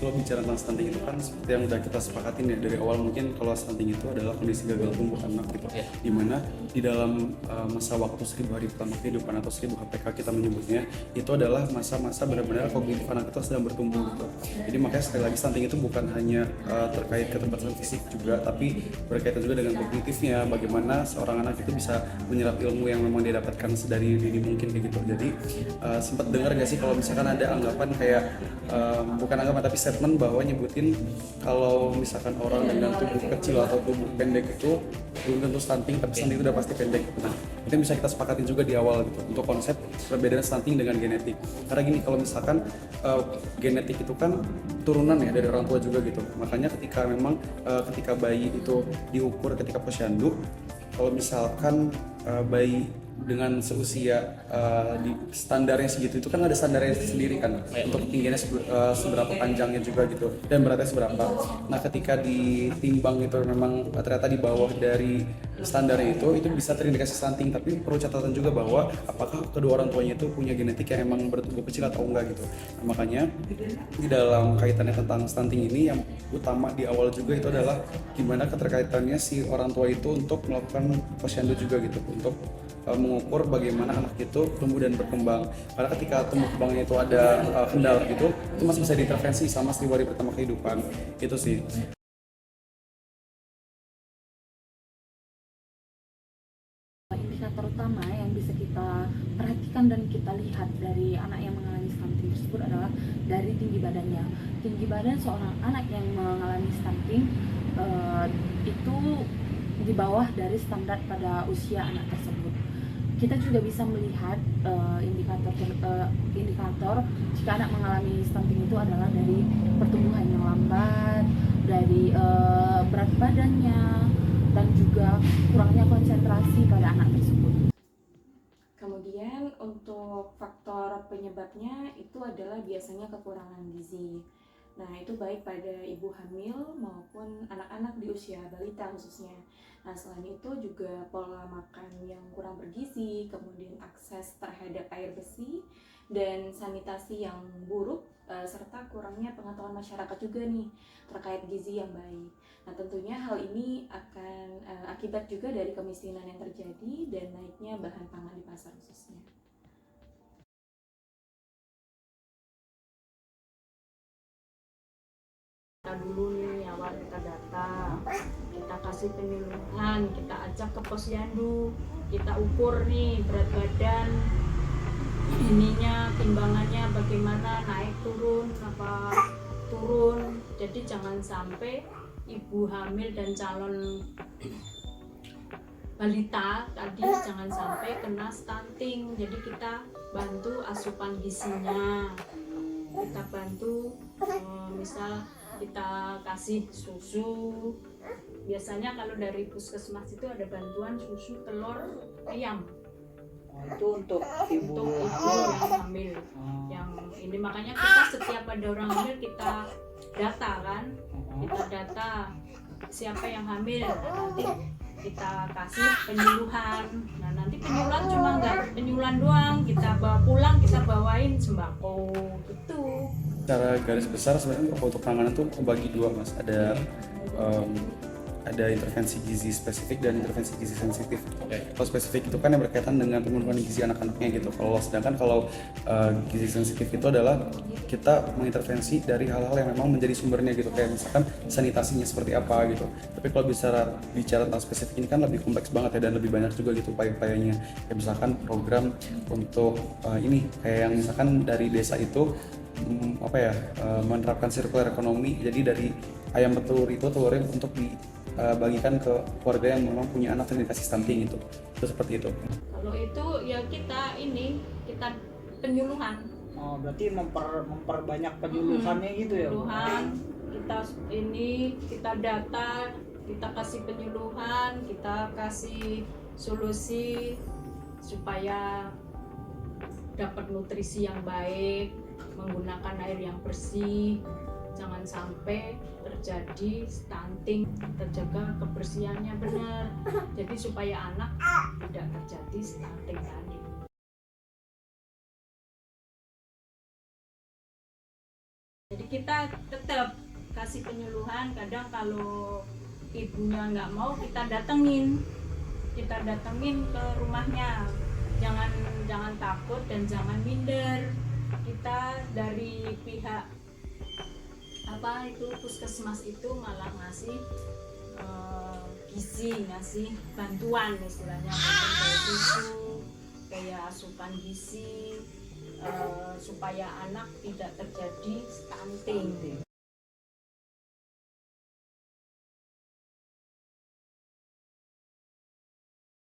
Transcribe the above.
kalau bicara tentang stunting itu kan seperti yang udah kita sepakatin ya dari awal, mungkin kalau stunting itu adalah kondisi gagal tumbuh anak gitu, dimana di dalam masa waktu 1000 hari pertama kehidupan atau 1000 HPK kita menyebutnya, itu adalah masa-masa benar-benar kognitif anak itu sedang bertumbuh gitu. Jadi makanya sekali lagi stunting itu bukan hanya terkait keterbatasan fisik juga, tapi berkaitan juga dengan kognitifnya, bagaimana seorang anak itu bisa menyerap ilmu yang memang dia dapatkan sedari dini mungkin kayak gitu. Jadi sempat dengar gak sih kalau misalkan ada anggapan kayak bukan anggapan tapi statement bahwa nyebutin kalau misalkan orang dengan tubuh kecil atau tubuh pendek itu belum tentu stunting, tapi stunting itu udah pasti pendek. Nah, itu bisa kita sepakatin juga di awal gitu untuk konsep perbedaan stunting dengan genetik. Karena gini, kalau misalkan genetik itu kan turunan ya dari orang tua juga gitu. Makanya ketika memang ketika bayi itu diukur ketika posyandu, kalau misalkan bayi dengan seusia di standarnya segitu, itu kan ada standarnya sendiri kan untuk tingginya seberapa panjangnya juga gitu dan beratnya seberapa. Nah ketika ditimbang itu memang ternyata di bawah dari standarnya itu bisa terindikasi stunting, tapi perlu catatan juga bahwa apakah kedua orang tuanya itu punya genetik yang emang bertubuh kecil atau enggak gitu. Nah, makanya di dalam kaitannya tentang stunting ini yang utama di awal juga itu adalah gimana keterkaitannya si orang tua itu untuk melakukan posyandu juga gitu, untuk mengukur bagaimana anak itu tumbuh dan berkembang. Karena ketika tumbuh kembangnya itu ada kendala gitu, itu masih bisa diintervensi sama 1000 hari pertama kehidupan. Itu sih. Indikator utama yang bisa kita perhatikan dan kita lihat dari anak yang mengalami stunting tersebut adalah dari tinggi badannya. Tinggi badan seorang anak yang mengalami stunting itu di bawah dari standar pada usia anak tersebut. Kita juga bisa melihat indikator jika anak mengalami stunting itu adalah dari pertumbuhan yang lambat, dari berat badannya, dan juga kurangnya konsentrasi pada anak tersebut. Kemudian untuk faktor penyebabnya itu adalah biasanya kekurangan gizi. Nah, itu baik pada ibu hamil maupun anak-anak di usia balita khususnya. Nah, selain itu juga pola makan yang kurang bergizi, kemudian akses terhadap air besi, dan sanitasi yang buruk, serta kurangnya pengetahuan masyarakat juga nih terkait gizi yang baik. Nah, tentunya hal ini akan akibat juga dari kemiskinan yang terjadi dan naiknya bahan pangan di pasar khususnya. Kita dulu nih awal kita data, kita kasih penyuluhan, kita ajak ke posyandu, kita ukur nih berat badan, timbangannya bagaimana, naik turun apa turun. Jadi jangan sampai ibu hamil dan calon balita tadi jangan sampai kena stunting. Jadi kita bantu asupan gizinya, kita bantu misal kita kasih susu. Biasanya kalau dari puskesmas itu ada bantuan susu, telur, ayam. Itu untuk ibu yang hamil. Yang ini makanya kita setiap ada orang hamil kita data kan, kita data siapa yang hamil. Nah, nanti kita kasih penyuluhan. Nah, nanti penyuluhan cuma nggak penyuluhan doang, kita bawa pulang, kita bawain sembako gitu. Secara garis besar sebenarnya untuk penanganan tuh kebagi dua mas, ada intervensi gizi spesifik dan intervensi gizi sensitif. Kalau spesifik itu kan yang berkaitan dengan pemenuhan gizi anak-anaknya gitu. Sedangkan kalau gizi sensitif itu adalah kita mengintervensi dari hal-hal yang memang menjadi sumbernya gitu, kayak misalkan sanitasinya seperti apa gitu. Tapi kalau bicara tentang spesifik ini kan lebih kompleks banget ya, dan lebih banyak juga gitu upaya-upayanya. Kayak misalkan program untuk ini kayak yang misalkan dari desa itu menerapkan circular ekonomi. Jadi dari ayam petelur itu telurnya untuk dibagikan ke keluarga yang memang punya anak terindikasi stunting itu seperti itu. Kalau itu ya kita penyuluhan. Oh, berarti memperbanyak penyuluhannya gitu ya? Penyuluhan, kita data, kita kasih penyuluhan, kita kasih solusi supaya dapat nutrisi yang baik, menggunakan air yang bersih, jangan sampai terjadi stunting, terjaga kebersihannya benar, jadi supaya anak tidak terjadi stunting tadi. Jadi kita tetap kasih penyuluhan. Kadang kalau ibunya nggak mau, kita datengin ke rumahnya. Jangan takut dan jangan minder. Kita dari pihak puskesmas itu malah ngasih gizi, ngasih bantuan istilahnya, bantuan susu, kayak asupan gizi, supaya anak tidak terjadi stunting.